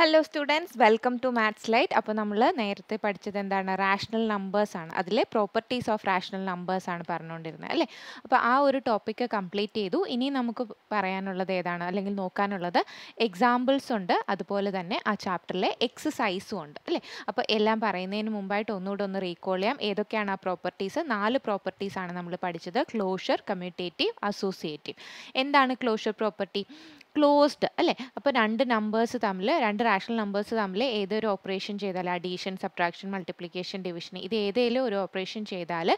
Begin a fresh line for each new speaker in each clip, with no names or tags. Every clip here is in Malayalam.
Hello students, welcome to maths light. അപ്പോൾ നമ്മൾ നേരത്തെ പഠിച്ചത് എന്താണ്? റാഷണൽ നമ്പേഴ്സ് ആണ്. അതിലെ പ്രോപ്പർട്ടീസ് ഓഫ് റാഷണൽ നമ്പേഴ്സ് ആണ് പറഞ്ഞുകൊണ്ടിരുന്നത് അല്ലേ? അപ്പോൾ ആ ഒരു ടോപ്പിക്ക് കംപ്ലീറ്റ് ചെയ്തു. ഇനി നമുക്ക് പറയാനുള്ളത് ഏതാണ്, അല്ലെങ്കിൽ നോക്കാനുള്ളത് എക്സാമ്പിൾസ് ഉണ്ട്, അതുപോലെ തന്നെ ആ ചാപ്റ്ററിലെ എക്സസൈസും ഉണ്ട് അല്ലേ? അപ്പോൾ എല്ലാം പറയുന്നതിന് മുമ്പായിട്ട് ഒന്നുകൂടെ ഒന്ന് റീകോൾ ചെയ്യാം. ഏതൊക്കെയാണ് ആ പ്രോപ്പർട്ടീസ്? 4 പ്രോപ്പർട്ടീസ് ആണ് നമ്മൾ പഠിച്ചത്: ക്ലോഷർ, കമ്മ്യൂട്ടേറ്റീവ്, അസോസിയേറ്റീവ്. എന്താണ് ക്ലോഷർ പ്രോപ്പർട്ടി? ക്ലോസ്ഡ് അല്ലേ? അപ്പോൾ രണ്ട് റാഷണൽ നമ്പേഴ്സ് തമ്മിൽ ഏതൊരു ഓപ്പറേഷൻ ചെയ്താൽ, അഡീഷൻ, സബ്ട്രാക്ഷൻ, മൾട്ടിപ്ലിക്കേഷൻ, ഡിവിഷൻ, ഇത് ഏതെങ്കിലും ഒരു ഓപ്പറേഷൻ ചെയ്താൽ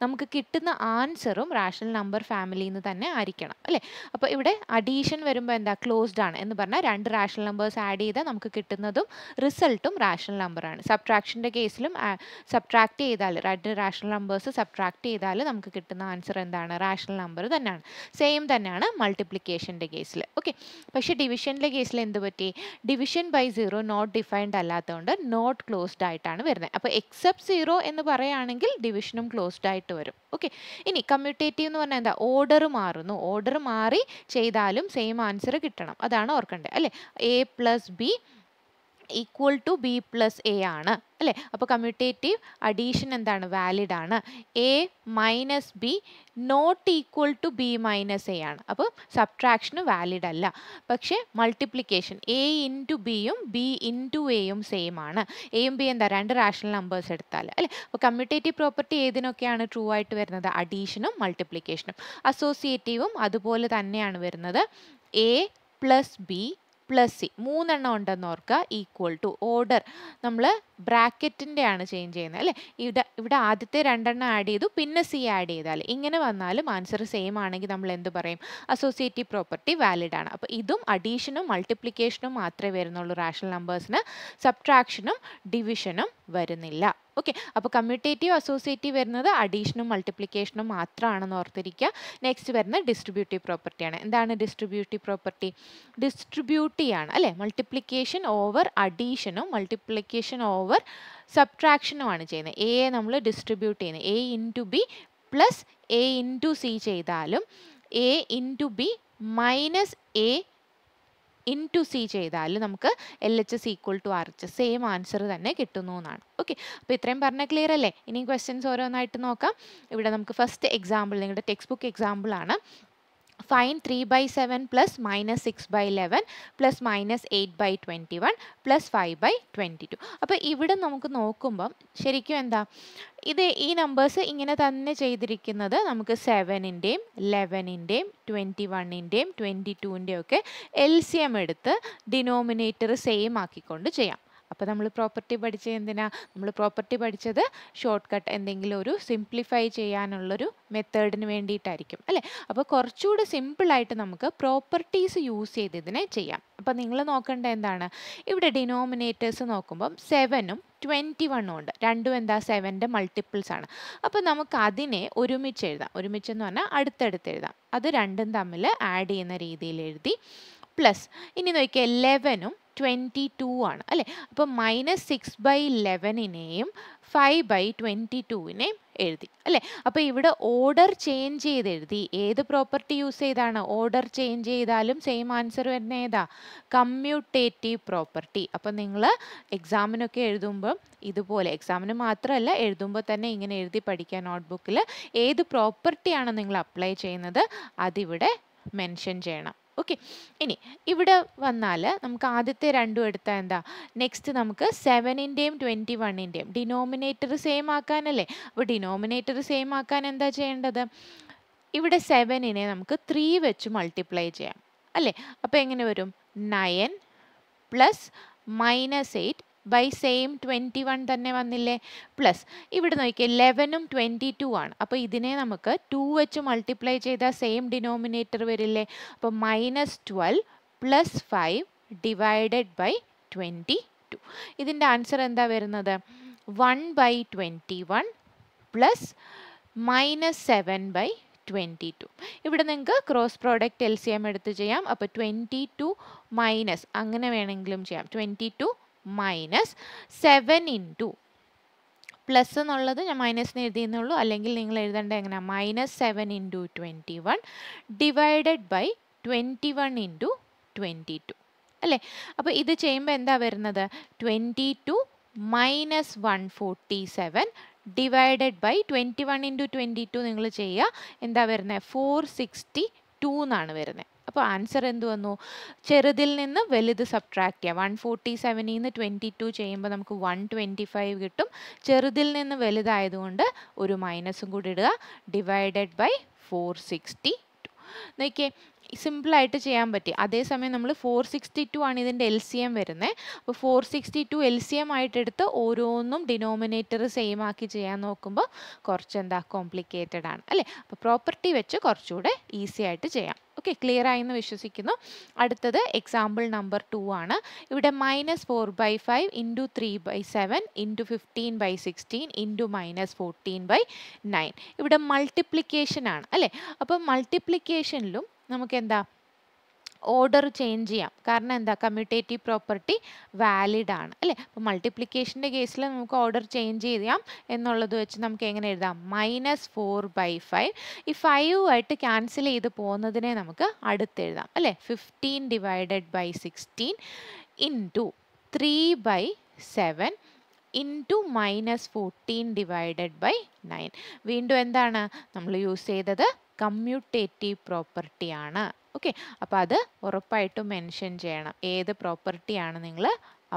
നമുക്ക് കിട്ടുന്ന ആൻസറും റാഷണൽ നമ്പർ ഫാമിലിയിൽ നിന്ന് തന്നെ ആയിരിക്കണം അല്ലേ? അപ്പോൾ ഇവിടെ അഡീഷൻ വരുമ്പോൾ എന്താ? ക്ലോസ്ഡ് ആണ് എന്ന് പറഞ്ഞാൽ രണ്ട് റാഷണൽ നമ്പേഴ്സ് ആഡ് ചെയ്താൽ നമുക്ക് കിട്ടുന്നതും റിസൾട്ടും റാഷണൽ നമ്പറാണ്. സബ്ട്രാക്ഷൻ്റെ കേസിലും സബ്ട്രാക്ട് ചെയ്താൽ, രണ്ട് റാഷണൽ നമ്പേഴ്സ് സബ്ട്രാക്ട് ചെയ്താൽ നമുക്ക് കിട്ടുന്ന ആൻസർ എന്താണ്? റാഷണൽ നമ്പർ തന്നെയാണ്. സെയിം തന്നെയാണ് മൾട്ടിപ്ലിക്കേഷൻ്റെ കേസിൽ. ഓക്കെ, പക്ഷേ ഡിവിഷനിലെ കേസിൽ എന്ത് പറ്റി? Division by zero not defined അല്ലാത്തതുകൊണ്ട് നോട്ട് ക്ലോസ്ഡ് ആയിട്ടാണ് വരുന്നത്. അപ്പോൾ എക്സെപ്റ്റ് സീറോ എന്ന് പറയുകയാണെങ്കിൽ ഡിവിഷനും ക്ലോസ്ഡ് ആയിട്ട് വരും. ഓക്കെ, ഇനി കമ്മ്യൂട്ടേറ്റീവ് എന്ന് പറഞ്ഞാൽ എന്താ? ഓർഡർ മാറുന്നു. ഓർഡർ മാറി ചെയ്താലും സെയിം ആൻസർ കിട്ടണം, അതാണ് ഓർക്കേണ്ടത് അല്ലേ? A plus B equal to B plus A ആണ് അല്ലേ? അപ്പോൾ കമ്മ്യൂട്ടേറ്റീവ് അഡീഷൻ എന്താണ്? വാലിഡ് ആണ്. A minus B not equal to B minus A ആണ്. അപ്പോൾ സബ്ട്രാക്ഷന് വാലിഡ് അല്ല. പക്ഷേ മൾട്ടിപ്ലിക്കേഷൻ എ ഇൻറ്റു ബിയും ബി ഇൻറ്റു എയും സെയിം ആണ്. എയും ബി എന്താ? രണ്ട് റാഷണൽ നമ്പേഴ്സ് എടുത്താൽ അല്ലേ? അപ്പോൾ കമ്മ്യൂട്ടേറ്റീവ് പ്രോപ്പർട്ടി ഏതിനൊക്കെയാണ് ട്രൂ ആയിട്ട് വരുന്നത്? അഡീഷനും മൾട്ടിപ്ലിക്കേഷനും. അസോസിയേറ്റീവും അതുപോലെ തന്നെയാണ് വരുന്നത്. A plus B plus C, മൂന്നെണ്ണം ഉണ്ടെന്ന് ഓർക്കുക. ഈക്വൽ ടു, ഓർഡർ നമ്മൾ ബ്രാക്കറ്റിൻ്റെ ആണ് ചേഞ്ച് ചെയ്യുന്നത് അല്ലേ? ഇവിടെ ആദ്യത്തെ രണ്ടെണ്ണം ആഡ് ചെയ്തു, പിന്നെ സി ആഡ് ചെയ്താൽ ഇങ്ങനെ വന്നാലും ആൻസർ സെയിം ആണെങ്കിൽ നമ്മൾ എന്ത് പറയും? അസോസിയേറ്റീവ് പ്രോപ്പർട്ടി വാലിഡ് ആണ്. അപ്പോൾ ഇതും അഡീഷനും മൾട്ടിപ്ലിക്കേഷനും മാത്രമേ വരുന്നുള്ളൂ റാഷണൽ നമ്പേഴ്സിന്. സബ്ട്രാക്ഷനും ഡിവിഷനും വരുന്നില്ല. ഓക്കെ, അപ്പോൾ കമ്മ്യൂട്ടേറ്റീവ് അസോസിയേറ്റീവ് വരുന്നത് അഡീഷനും മൾട്ടിപ്ലിക്കേഷനും മാത്രമാണെന്ന് ഓർത്തിരിക്കുക. നെക്സ്റ്റ് വരുന്ന ഡിസ്ട്രിബ്യൂട്ടീവ് പ്രോപ്പർട്ടിയാണ്. എന്താണ് ഡിസ്ട്രിബ്യൂട്ടീവ് പ്രോപ്പർട്ടി? ഡിസ്ട്രിബ്യൂട്ടീവ് ആണ് അല്ലേ? മൾട്ടിപ്ലിക്കേഷൻ ഓവർ അഡീഷനും മൾട്ടിപ്ലിക്കേഷൻ ഓവർ സബ്ട്രാക്ഷനുമാണ് ചെയ്യുന്നത്. എയെ നമ്മൾ ഡിസ്ട്രിബ്യൂട്ട് ചെയ്യുന്നത് A into B plus A into C ചെയ്താലും A into B minus A into C ചെയ്താൽ നമുക്ക് L H S equal to R H S, same answer തന്നെ കിട്ടുന്നു എന്നാണ്. ഓക്കെ, അപ്പോൾ ഇത്രയും പറഞ്ഞാൽ ക്ലിയർ അല്ലേ? ഇനി ക്വസ്റ്റ്യൻസ് ഓരോന്നായിട്ട് നോക്കാം. ഇവിടെ നമുക്ക് ഫസ്റ്റ് എക്സാമ്പിൾ, നിങ്ങളുടെ ടെക്സ്റ്റ് ബുക്ക് എക്സാമ്പിൾ ആണ്. Find 3 by 7 plus minus 6 by 11 plus minus 8 by 21 plus 5 by 22. അപ്പോൾ ഇവിടെ നമുക്ക് നോക്കുമ്പം ശരിക്കും എന്താ, ഈ നമ്പേഴ്സ് ഇങ്ങനെ തന്നെ ചെയ്തിരിക്കുന്നത് നമുക്ക് 7-ൻ്റെയും 11-ൻ്റെയും 21-ൻ്റെയും 22-ൻ്റെയും ഒക്കെ LCM എടുത്ത് ഡിനോമിനേറ്റർ സെയിം ആക്കിക്കൊണ്ട് ചെയ്യാം. അപ്പോൾ നമ്മൾ പ്രോപ്പർട്ടി പഠിച്ചത് എന്തിനാ? നമ്മൾ പ്രോപ്പർട്ടി പഠിച്ചത് ഷോർട്ട് കട്ട്, എന്തെങ്കിലും ഒരു സിംപ്ലിഫൈ ചെയ്യാനുള്ളൊരു മെത്തേഡിന് വേണ്ടിയിട്ടായിരിക്കും അല്ലേ? അപ്പോൾ കുറച്ചുകൂടി സിമ്പിളായിട്ട് നമുക്ക് പ്രോപ്പർട്ടീസ് യൂസ് ചെയ്ത് ഇതിനെ ചെയ്യാം. അപ്പോൾ നിങ്ങൾ നോക്കേണ്ട എന്താണ്? ഇവിടെ ഡിനോമിനേറ്റേഴ്സ് നോക്കുമ്പം 7-ഉം 21-ഉം ഉണ്ട്. രണ്ടും എന്താ? 7-ൻ്റെ മൾട്ടിപ്പിൾസ് ആണ്. അപ്പോൾ നമുക്ക് അതിനെ ഒരുമിച്ച് എഴുതാം. ഒരുമിച്ചെന്ന് പറഞ്ഞാൽ അടുത്തടുത്ത് എഴുതാം. അത് രണ്ടും തമ്മിൽ ആഡ് ചെയ്യുന്ന രീതിയിൽ എഴുതി. പ്ലസ് ഇനി നോക്കിയാൽ 11-ഉം 22 ആണ് അല്ലേ? അപ്പോൾ മൈനസ് 6 by 11-നെയും 5 by 22-നെയും എഴുതി അല്ലേ? അപ്പോൾ ഇവിടെ ഓർഡർ ചേഞ്ച് ചെയ്ത് എഴുതി. ഏത് പ്രോപ്പർട്ടി യൂസ് ചെയ്താണ്? ഓർഡർ ചേഞ്ച് ചെയ്താലും സെയിം ആൻസർ വരുന്ന ഏതാ? Commutative property. അപ്പോൾ നിങ്ങൾ എക്സാമിനൊക്കെ എഴുതുമ്പോൾ ഇതുപോലെ, എക്സാമിന് മാത്രമല്ല എഴുതുമ്പോൾ തന്നെ ഇങ്ങനെ എഴുതി പഠിക്കുക നോട്ട്ബുക്കിൽ. ഏത് പ്രോപ്പർട്ടിയാണ് നിങ്ങൾ അപ്ലൈ ചെയ്യുന്നത് അതിവിടെ മെൻഷൻ ചെയ്യണം. ഓക്കെ, ഇനി ഇവിടെ വന്നാൽ നമുക്ക് ആദ്യത്തെ രണ്ടും എടുത്താൽ എന്താ? നെക്സ്റ്റ് നമുക്ക് 7-ൻ്റെയും 21-ൻ്റെയും ഡിനോമിനേറ്റർ സെയിം ആക്കാനല്ലേ? അപ്പോൾ ഡിനോമിനേറ്റർ സെയിം ആക്കാൻ എന്താ ചെയ്യേണ്ടത്? ഇവിടെ 7-നെ നമുക്ക് 3 വെച്ച് മൾട്ടിപ്ലൈ ചെയ്യാം അല്ലേ? അപ്പോൾ എങ്ങനെ വരും? 9 പ്ലസ് മൈനസ് 8 ബൈ സെയിം 21 തന്നെ വന്നില്ലേ? പ്ലസ് ഇവിടെ നോക്കിയാൽ 11-ഉം 22 ആണ്. അപ്പോൾ ഇതിനെ നമുക്ക് 2 വെച്ച് മൾട്ടിപ്ലൈ ചെയ്താൽ സെയിം ഡിനോമിനേറ്റർ വരില്ലേ? അപ്പോൾ -12 പ്ലസ് 5 ഡിവൈഡഡ് ബൈ 22. ഇതിൻ്റെ ആൻസർ എന്താ വരുന്നത്? 1 by 21 പ്ലസ് -7 by 22. ഇവിടെ നിങ്ങൾക്ക് ക്രോസ് പ്രോഡക്റ്റ് LCM എടുത്ത് ചെയ്യാം. അപ്പോൾ 22 മൈനസ്, അങ്ങനെ വേണമെങ്കിലും ചെയ്യാം. 22 മൈനസ് 7 ഇൻറ്റു പ്ലസ് എന്നുള്ളത് ഞാൻ മൈനസിന് എഴുതിയെന്നുള്ളൂ, അല്ലെങ്കിൽ നിങ്ങൾ എഴുതേണ്ടത് എങ്ങനെയാണ്? -7 × 21 ഡിവൈഡഡ് ബൈ 21 × 22. അല്ലേ? അപ്പോൾ ഇത് ചെയ്യുമ്പോൾ എന്താ വരുന്നത്? 22 മൈനസ് 147 ഡിവൈഡഡ് ബൈ 21 ഇൻറ്റു 22 നിങ്ങൾ ചെയ്യുക. എന്താ വരുന്നത്? 462 എന്നാണ് വരുന്നത്. അപ്പോൾ ആൻസർ എന്ത് വന്നു? ചെറുതിൽ നിന്ന് വലുത് സബ്ട്രാക്ട് ചെയ്യുക. 147ൽ നിന്ന് 22 ചെയ്യുമ്പോൾ നമുക്ക് 125 കിട്ടും. ചെറുതിൽ നിന്ന് വലുതായതുകൊണ്ട് ഒരു മൈനസും കൂടി ഇടുക. Divided by 462. നോക്കിയേ, സിമ്പിളായിട്ട് ചെയ്യാൻ പറ്റി. അതേസമയം നമ്മൾ 462 ആണ് ഇതിൻ്റെ LCM വരുന്നത്. അപ്പോൾ 462 LCM ആയിട്ടെടുത്ത് ഓരോന്നും ഡിനോമിനേറ്റർ സെയിം ആക്കി ചെയ്യാൻ നോക്കുമ്പോൾ കുറച്ച് എന്താ കോംപ്ലിക്കേറ്റഡ് ആണ് അല്ലേ? അപ്പോൾ പ്രോപ്പർട്ടി വെച്ച് കുറച്ചുകൂടെ ഈസി ആയിട്ട് ചെയ്യാം. ഓക്കെ, ക്ലിയർ ആയെന്ന് വിശ്വസിക്കുന്നു. അടുത്തത് എക്സാമ്പിൾ നമ്പർ 2 ആണ്. ഇവിടെ -4/5 ഇൻറ്റു 3/7 ഇൻറ്റു 15/16 ഇൻറ്റു -14/9. ഇവിടെ മൾട്ടിപ്ലിക്കേഷൻ ആണ് അല്ലേ? അപ്പം മൾട്ടിപ്ലിക്കേഷനിലും നമുക്ക് എന്താ ഓർഡർ ചേഞ്ച് ചെയ്യാം. കാരണം എന്താ? കമ്മ്യൂട്ടേറ്റീവ് പ്രോപ്പർട്ടി വാലിഡ് ആണ് അല്ലേ? അപ്പോൾ മൾട്ടിപ്ലിക്കേഷൻ്റെ കേസിൽ നമുക്ക് ഓർഡർ ചേഞ്ച് ചെയ്യാം എന്നുള്ളത് വെച്ച് നമുക്ക് എങ്ങനെ എഴുതാം? -4/5. ഈ 5 ആയിട്ട് ക്യാൻസൽ ചെയ്ത് പോകുന്നതിനെ നമുക്ക് അടുത്തെഴുതാം അല്ലേ? 15 divided by 16 into 3/7 into -14 divided by 9. വീണ്ടും എന്താണ് നമ്മൾ യൂസ് ചെയ്തത്? കമ്മ്യൂട്ടേറ്റീവ് പ്രോപ്പർട്ടിയാണ്. ഓക്കെ, അപ്പോൾ അത് ഉറപ്പായിട്ടും മെൻഷൻ ചെയ്യണം. ഏത് പ്രോപ്പർട്ടിയാണ് നിങ്ങൾ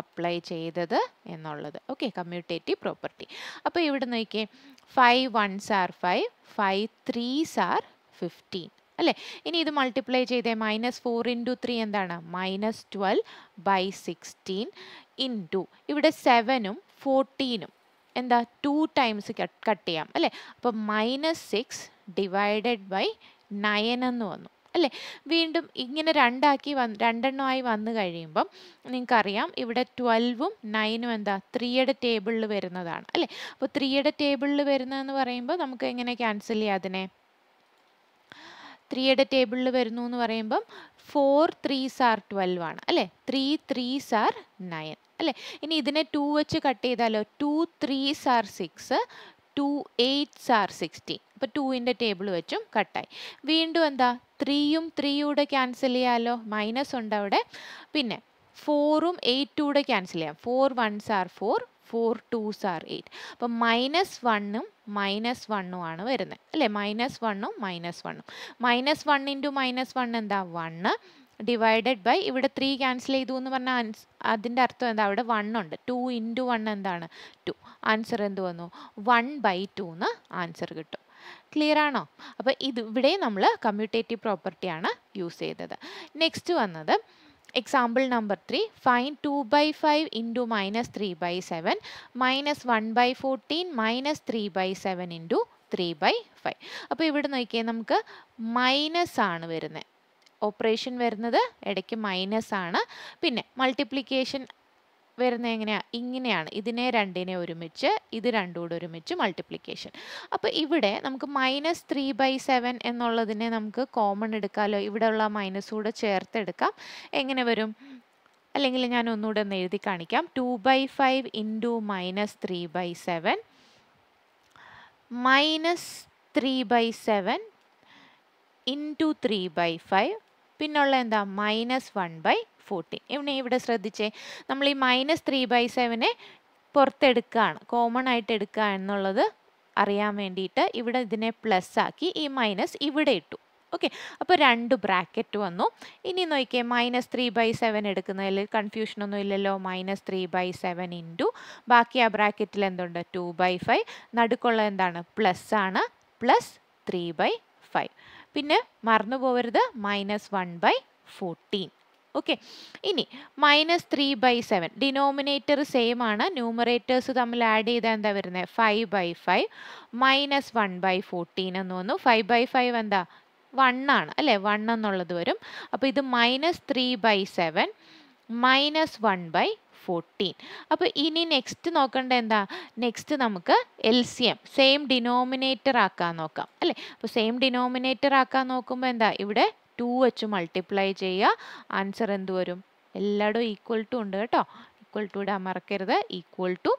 അപ്ലൈ ചെയ്തത് എന്നുള്ളത്. Okay, commutative property. അപ്പോൾ ഇവിടെ നോക്കിയേ, 5 1s are 5, 5 3s are 15 അല്ലേ? ഇനി ഇത് മൾട്ടിപ്ലൈ ചെയ്തേ. -4 ഇൻറ്റു 3 എന്താണ്? -12/16 ഇൻറ്റു ഇവിടെ 7ഉം 14ഉം എന്താ 2 ടൈംസ് കട്ട് ചെയ്യാം അല്ലേ? അപ്പം -6 ഡിവൈഡഡ് ബൈ 9 എന്ന് വന്നു അല്ലേ? വീണ്ടും ഇങ്ങനെ രണ്ടെണ്ണമായി വന്നു കഴിയുമ്പം നിങ്ങൾക്കറിയാം ഇവിടെ 12ഉം 9ഉം എന്താ 3യുടെ ടേബിളിൽ വരുന്നതാണ് അല്ലേ? അപ്പോൾ 3യുടെ ടേബിളിൽ വരുന്നതെന്ന് പറയുമ്പോൾ നമുക്ക് എങ്ങനെ ക്യാൻസൽ ചെയ്യാം അതിനെ? 3യുടെ ടേബിളിൽ വരുന്നു എന്ന് പറയുമ്പം 4 3s are 12 ആണ് അല്ലേ? 3 3s are 9 അല്ലേ? ഇനി ഇതിനെ 2 വെച്ച് കട്ട് ചെയ്താലോ? 2 3s are 6, 2 8s are 16. അപ്പോൾ 2ൻ്റെ ടേബിൾ വെച്ചും കട്ടായി. വീണ്ടും എന്താ? 3യും 3യൂടെ ക്യാൻസൽ ചെയ്യാലോ? മൈനസ് ഉണ്ട് അവിടെ. പിന്നെ 4ഉം 8ൂടെ ക്യാൻസൽ ചെയ്യാം. 4 1s are 4, 4 2s are 8. അപ്പം -1ഉം -1ഉം ആണ് വരുന്നത് അല്ലേ? -1ഉം -1ഉം. -1 ഇൻറ്റു -1 എന്താ? 1 ഡിവൈഡഡ് ബൈ ഇവിടെ 3 ക്യാൻസൽ ചെയ്തു എന്ന് പറഞ്ഞാൽ അതിൻ്റെ അർത്ഥം എന്താ? അവിടെ 1 ഉണ്ട്. 2 ഇൻറ്റു 1 എന്താണ്? 2. ആൻസർ എന്ത് വന്നു? 1/2 എന്ന് ആൻസർ കിട്ടും. ക്ലിയർ ആണോ? അപ്പോൾ ഇവിടെ നമ്മൾ കമ്മ്യൂട്ടേറ്റീവ് പ്രോപ്പർട്ടിയാണ് യൂസ് ചെയ്തത്. നെക്സ്റ്റ് വന്നത് example number 3. Find 2/5 into -3/7 -1/14 -3/7 into 3/5. അപ്പോൾ ഇവിടെ നോക്കിയാൽ നമുക്ക് മൈനസ് ആണ് വരുന്നത്. ഓപ്പറേഷൻ വരുന്നത് ഇടയ്ക്ക് മൈനസ് ആണ്. പിന്നെ മൾട്ടിപ്ലിക്കേഷൻ വരുന്നത് എങ്ങനെയാണ്? ഇങ്ങനെയാണ്. ഇതിനെ രണ്ടിനെ ഒരുമിച്ച്, ഇത് രണ്ടും കൂടെ ഒരുമിച്ച് മൾട്ടിപ്ലിക്കേഷൻ. അപ്പോൾ ഇവിടെ നമുക്ക് -3/7 എന്നുള്ളതിനെ നമുക്ക് കോമൺ എടുക്കാമല്ലോ. ഇവിടെ ഉള്ള മൈനസ് കൂടെ ചേർത്തെടുക്കാം. എങ്ങനെ വരും? അല്ലെങ്കിൽ ഞാൻ ഒന്നുകൂടെ ഒന്ന് എഴുതി കാണിക്കാം. 2/5 ഇൻറ്റു -3/7 -3/7 ഇൻറ്റു 3/5 പിന്നുള്ള എന്താ? -1/14. ഇവിടെ ശ്രദ്ധിച്ചേ, നമ്മൾ ഈ -3/7 പുറത്തെടുക്കുകയാണ്, കോമൺ ആയിട്ട് എടുക്കുക എന്നുള്ളത് അറിയാൻ വേണ്ടിയിട്ട് ഇവിടെ ഇതിനെ പ്ലസ് ആക്കി ഈ മൈനസ് ഇവിടെ ഇട്ടു. ഓക്കെ, അപ്പോൾ 2 ബ്രാക്കറ്റ് വന്നു. ഇനി നോക്കിയേ, -3/7 എടുക്കുന്നതിൽ കൺഫ്യൂഷനൊന്നും ഇല്ലല്ലോ. -3/7 ഇൻറ്റു ബാക്കി ആ ബ്രാക്കറ്റിൽ എന്തുണ്ട്? 2/5. നടുക്കുള്ള എന്താണ്? പ്ലസ് ആണ്. പ്ലസ് 3/5. പിന്നെ മറന്നു പോകരുത്, -1/14. ഓക്കെ, ഇനി -3/7 ഡിനോമിനേറ്റർ സെയിം ആണ്. ന്യൂമറേറ്റേഴ്സ് തമ്മിൽ ആഡ് ചെയ്താൽ എന്താ വരുന്നത്? 5/5 -1/14 എന്ന് വന്നു. 5/5 എന്താ? 1 ആണ് അല്ലേ? 1 എന്നുള്ളത് വരും. അപ്പോൾ ഇത് -3/7 -1/14. അപ്പോൾ ഇനി നെക്സ്റ്റ് നോക്കേണ്ട എന്താ? നെക്സ്റ്റ് നമുക്ക് LCM സെയിം ഡിനോമിനേറ്റർ ആക്കാൻ നോക്കാം അല്ലേ? അപ്പോൾ സെയിം ഡിനോമിനേറ്റർ ആക്കാൻ നോക്കുമ്പോൾ എന്താ? ഇവിടെ 2 വെച്ച് മൾട്ടിപ്ലൈ ചെയ്യുക. ആൻസർ എന്ത് വരും? എല്ലായിടും ഈക്വൽ ടു ഉണ്ട് കേട്ടോ. ഈക്വൽ ടു ഇടാൻ മറക്കരുത്. ഈക്വൽ ടു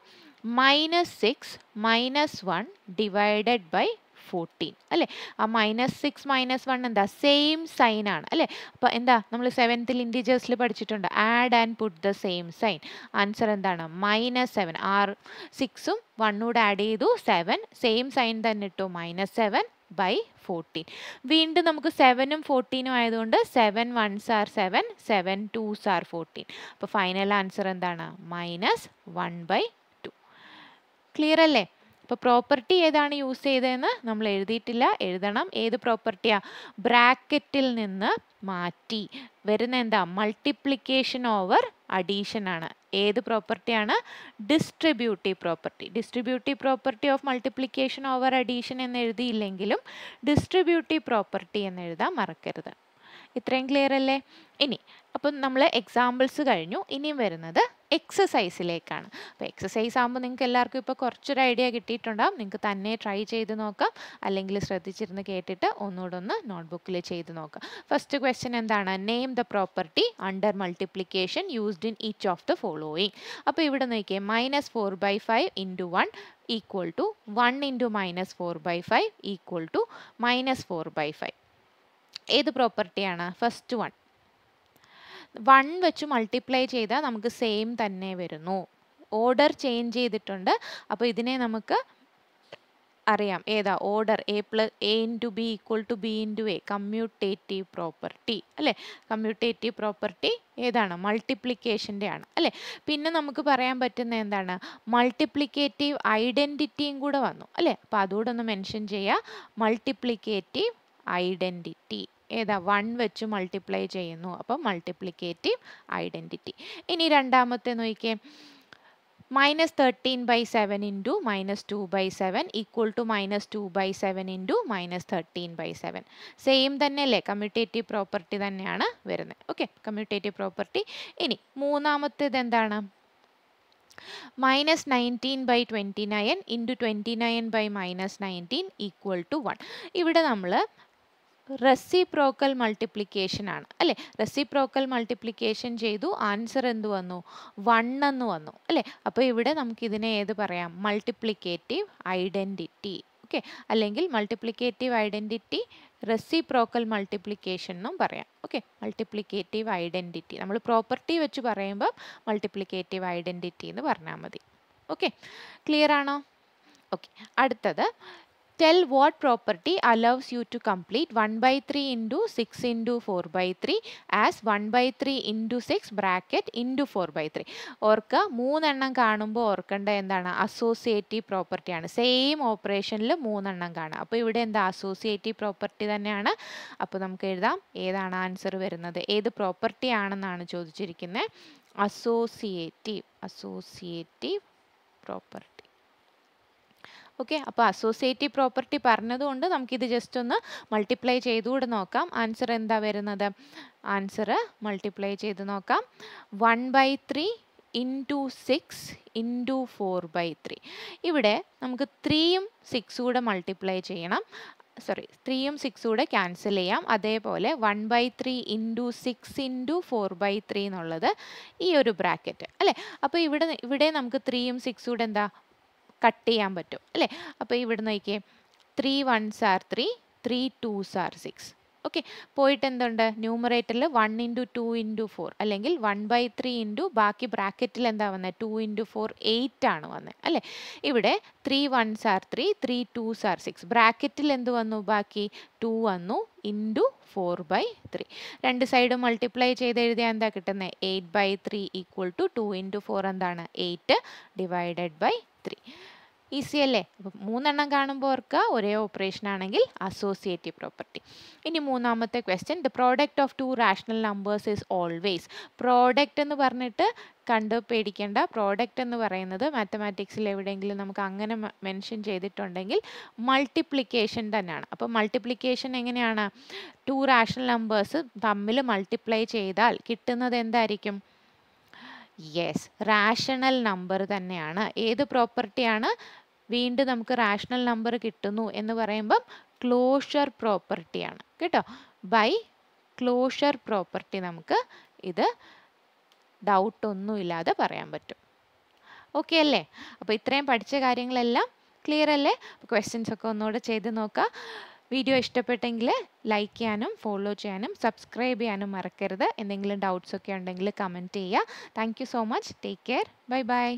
-6 -1 ഡിവൈഡഡ് ബൈ 14 അല്ലേ. ആ -6 -1 എന്താ സെയിം സൈൻ ആണ് അല്ലേ. അപ്പോൾ എന്താ നമ്മൾ 7th ഇൻറ്റീജേഴ്സിൽ പഠിച്ചിട്ടുണ്ട്, add and put the same sign. Answer എന്താണ്? -7. 6ഉം 1 കൂടെ ആഡ് ചെയ്തു 7, സെയിം സൈൻ തന്നെ ഇട്ടു, -7/14. വീണ്ടും നമുക്ക് 7ഉം 14ഉം ആയതുകൊണ്ട് 7 1s are 7, 7 2s are 14. അപ്പോൾ ഫൈനൽ ആൻസർ എന്താണ്? -1/2. ക്ലിയർ അല്ലേ? അപ്പോൾ പ്രോപ്പർട്ടി ഏതാണ് യൂസ് ചെയ്തതെന്ന് നമ്മൾ എഴുതിയിട്ടില്ല, എഴുതണം. ഏത് പ്രോപ്പർട്ടിയാ? ബ്രാക്കറ്റിൽ നിന്ന് മാറ്റി വരുന്ന എന്താ? മൾട്ടിപ്ലിക്കേഷൻ ഓവർ അഡീഷൻ ആണ്. ഏത് പ്രോപ്പർട്ടിയാണ്? Distributive property. Distributive property of multiplication over addition എന്ന് എഴുതിയില്ലെങ്കിലും ഡിസ്ട്രിബ്യൂട്ടീവ് പ്രോപ്പർട്ടി എന്ന് എഴുതാൻ മറക്കരുത്. ഇത്രയും ക്ലിയർ അല്ലേ? ഇനി അപ്പം നമ്മൾ എക്സാമ്പിൾസ് കഴിഞ്ഞു, ഇനിയും വരുന്നത് എക്സസൈസിലേക്കാണ്. അപ്പോൾ എക്സസൈസ് ആകുമ്പോൾ നിങ്ങൾക്ക് എല്ലാവർക്കും ഇപ്പോൾ കുറച്ചൊരു ഐഡിയ കിട്ടിയിട്ടുണ്ടാകും. നിങ്ങൾക്ക് തന്നെ ട്രൈ ചെയ്ത് നോക്കാം, അല്ലെങ്കിൽ ശ്രദ്ധിച്ചിരുന്ന് കേട്ടിട്ട് ഒന്നുകൂടെ ഒന്ന് നോട്ട്ബുക്കിൽ ചെയ്ത് നോക്കാം. ഫസ്റ്റ് ക്വസ്റ്റ്യൻ എന്താണ്? Name the property under multiplication used in each of the following. അപ്പോൾ ഇവിടെ നോക്കിയേ, -4/5 × 1 ഈക്വൽ ടു 1 × -4/5 ഈക്വൽ ടു -4/5. ഏത് പ്രോപ്പർട്ടിയാണ്? ഫസ്റ്റ് 1 വെച്ച് മൾട്ടിപ്ലൈ ചെയ്താൽ നമുക്ക് സെയിം തന്നെ വരുന്നു. ഓർഡർ ചേഞ്ച് ചെയ്തിട്ടുണ്ട്. അപ്പോൾ ഇതിനെ നമുക്ക് അറിയാം, ഏതാ order? A × B = B × A, commutative property അല്ലേ. കമ്മ്യൂട്ടേറ്റീവ് പ്രോപ്പർട്ടി ഏതാണ്? മൾട്ടിപ്ലിക്കേഷൻ്റെ ആണ് അല്ലേ. പിന്നെ നമുക്ക് പറയാൻ പറ്റുന്ന എന്താണ്? മൾട്ടിപ്ലിക്കേറ്റീവ് ഐഡൻറ്റിറ്റിയും കൂടെ വന്നു അല്ലേ. അപ്പോൾ അതുകൂടെ ഒന്ന് മെൻഷൻ ചെയ്യുക. മൾട്ടിപ്ലിക്കേറ്റീവ് ഐഡൻറ്റിറ്റി ഏതാ? 1 വെച്ച് മൾട്ടിപ്ലൈ ചെയ്യുന്നു, അപ്പോൾ മൾട്ടിപ്ലിക്കേറ്റീവ് ഐഡൻറ്റിറ്റി. ഇനി രണ്ടാമത്തെ നോക്കിയേ, -13/7 × -2/7 ഈക്വൽ ടു -2/7 × -13/7. സെയിം തന്നെ അല്ലേ, കമ്മ്യൂട്ടേറ്റീവ് പ്രോപ്പർട്ടി തന്നെയാണ് വരുന്നത്. Okay, commutative property. ഇനി മൂന്നാമത്തേത് എന്താണ്? -19/29 × 29/-19 ഈക്വൽ ടു 1. ഇവിടെ നമ്മൾ റെസിപ്രോക്കൽ മൾട്ടിപ്ലിക്കേഷൻ ആണ് അല്ലേ. റെസിപ്രോക്കൽ മൾട്ടിപ്ലിക്കേഷൻ ചെയ്തു, ആൻസർ എന്ത് വന്നു? 1 എന്ന് വന്നു അല്ലേ. അപ്പോൾ ഇവിടെ നമുക്കിതിനെ ഏത് പറയാം? Multiplicative identity. ഓക്കെ, അല്ലെങ്കിൽ മൾട്ടിപ്ലിക്കേറ്റീവ് ഐഡൻറ്റിറ്റി റെസിപ്രോക്കൽ മൾട്ടിപ്ലിക്കേഷൻ എന്നും പറയാം. ഓക്കെ, മൾട്ടിപ്ലിക്കേറ്റീവ് ഐഡൻറ്റിറ്റി നമ്മൾ പ്രോപ്പർട്ടി വെച്ച് പറയുമ്പോൾ മൾട്ടിപ്ലിക്കേറ്റീവ് ഐഡൻറ്റിറ്റി എന്ന് പറഞ്ഞാൽ മതി. ഓക്കെ, ക്ലിയർ ആണോ? ഓക്കെ, അടുത്തത്, tell what property allows you to complete 1/3 × 6 × 4/3 as 1/3 × 6 bracket × 4/3. ഓർക്കുക, 3 എണ്ണം കാണുമ്പോൾ ഓർക്കേണ്ട എന്താണ്? അസോസിയേറ്റീവ് പ്രോപ്പർട്ടിയാണ്. സെയിം ഓപ്പറേഷനിൽ 3 എണ്ണം കാണാം. അപ്പോൾ ഇവിടെ എന്താ? അസോസിയേറ്റീവ് പ്രോപ്പർട്ടി തന്നെയാണ്. അപ്പോൾ നമുക്ക് എഴുതാം, ഏതാണ് ആൻസർ വരുന്നത്? ഏത് പ്രോപ്പർട്ടി ആണെന്നാണ് ചോദിച്ചിരിക്കുന്നത്? Associative property. ഓക്കെ, അപ്പോൾ അസോസിയേറ്റീവ് പ്രോപ്പർട്ടി പറഞ്ഞതുകൊണ്ട് നമുക്കിത് ജസ്റ്റ് ഒന്ന് മൾട്ടിപ്ലൈ ചെയ്തുകൂടെ നോക്കാം. ആൻസർ എന്താ വരുന്നത്? ആൻസർ മൾട്ടിപ്ലൈ ചെയ്ത് നോക്കാം. 1/3 × 6 × 4/3. ഇവിടെ നമുക്ക് 3ഉം 6 കൂടെ മൾട്ടിപ്ലൈ ചെയ്യണം. 3ഉം 6 കൂടെ ക്യാൻസൽ ചെയ്യാം. അതേപോലെ 1/3 × 6 × 4/3 എന്നുള്ളത് ഈ ഒരു ബ്രാക്കറ്റ് അല്ലേ. അപ്പോൾ ഇവിടെ നമുക്ക് 3ഉം 6 കൂടെ എന്താ? കട്ട് ചെയ്യാൻ പറ്റും അല്ലേ. അപ്പോൾ ഇവിടെ നോക്കിയേ, 3 1s are 3, 3 2s are 6. Okay, പോയിട്ട് എന്തുണ്ട്? ന്യൂമറേറ്ററിൽ 1 × 2 × 4 അല്ലെങ്കിൽ 1/3 × ബാക്കി ബ്രാക്കറ്റിൽ എന്താ വന്നത്? 2 × 4 8 ആണ് വന്നത് അല്ലേ. ഇവിടെ 3 1s are 3, 3 2s are 6. ബ്രാക്കറ്റിൽ എന്ത് വന്നു? ബാക്കി 2 വന്നു × 4/3. രണ്ട് സൈഡും മൾട്ടിപ്ലൈ ചെയ്ത് എഴുതിയാൽ എന്താ കിട്ടുന്നത്? 8/3 ഈക്വൽ ടു 2 × 4 എന്താണ്? 8/3. ഈസി അല്ലേ? അപ്പം 3 എണ്ണം കാണുമ്പോൾ ഓർക്കുക, ഒരേ ഓപ്പറേഷൻ ആണെങ്കിൽ അസോസിയേറ്റീവ് പ്രോപ്പർട്ടി. ഇനി മൂന്നാമത്തെ question, the product of 2 rational numbers is always. Product എന്ന് പറഞ്ഞിട്ട് കണ്ട് പേടിക്കേണ്ട. പ്രോഡക്റ്റ് എന്ന് പറയുന്നത് മാത്തമാറ്റിക്സിൽ എവിടെയെങ്കിലും നമുക്ക് അങ്ങനെ മെൻഷൻ ചെയ്തിട്ടുണ്ടെങ്കിൽ മൾട്ടിപ്ലിക്കേഷൻ തന്നെയാണ്. അപ്പോൾ മൾട്ടിപ്ലിക്കേഷൻ എങ്ങനെയാണ്? 2 റാഷണൽ നമ്പേഴ്സ് തമ്മിൽ മൾട്ടിപ്ലൈ ചെയ്താൽ കിട്ടുന്നത് എന്തായിരിക്കും? യെസ്, റാഷണൽ നമ്പർ തന്നെയാണ്. ഏത് പ്രോപ്പർട്ടിയാണ്? വീണ്ടും നമുക്ക് റാഷണൽ നമ്പർ കിട്ടുന്നു എന്ന് പറയുമ്പം ക്ലോഷർ പ്രോപ്പർട്ടിയാണ് കേട്ടോ. ബൈ ക്ലോഷർ പ്രോപ്പർട്ടി നമുക്ക് ഇത് ഡൗട്ട് ഒന്നുമില്ലാതെ പറയാൻ പറ്റും. ഓക്കെ അല്ലേ? അപ്പോൾ ഇത്രയും പഠിച്ച കാര്യങ്ങളെല്ലാം ക്ലിയർ അല്ലേ? ക്വസ്റ്റ്യൻസ് ഒക്കെ ഒന്നുകൂടെ ചെയ്ത് നോക്കുക. വീഡിയോ ഇഷ്ടപ്പെട്ടെങ്കിൽ ലൈക്ക് ചെയ്യാനും ഫോളോ ചെയ്യാനും സബ്സ്ക്രൈബ് ചെയ്യാനും മറക്കരുത്. എന്തെങ്കിലും ഡൗട്ട്സ് ഒക്കെ ഉണ്ടെങ്കിൽ കമൻറ്റ് ചെയ്യുക. Thank you so much. Take care. Bye bye.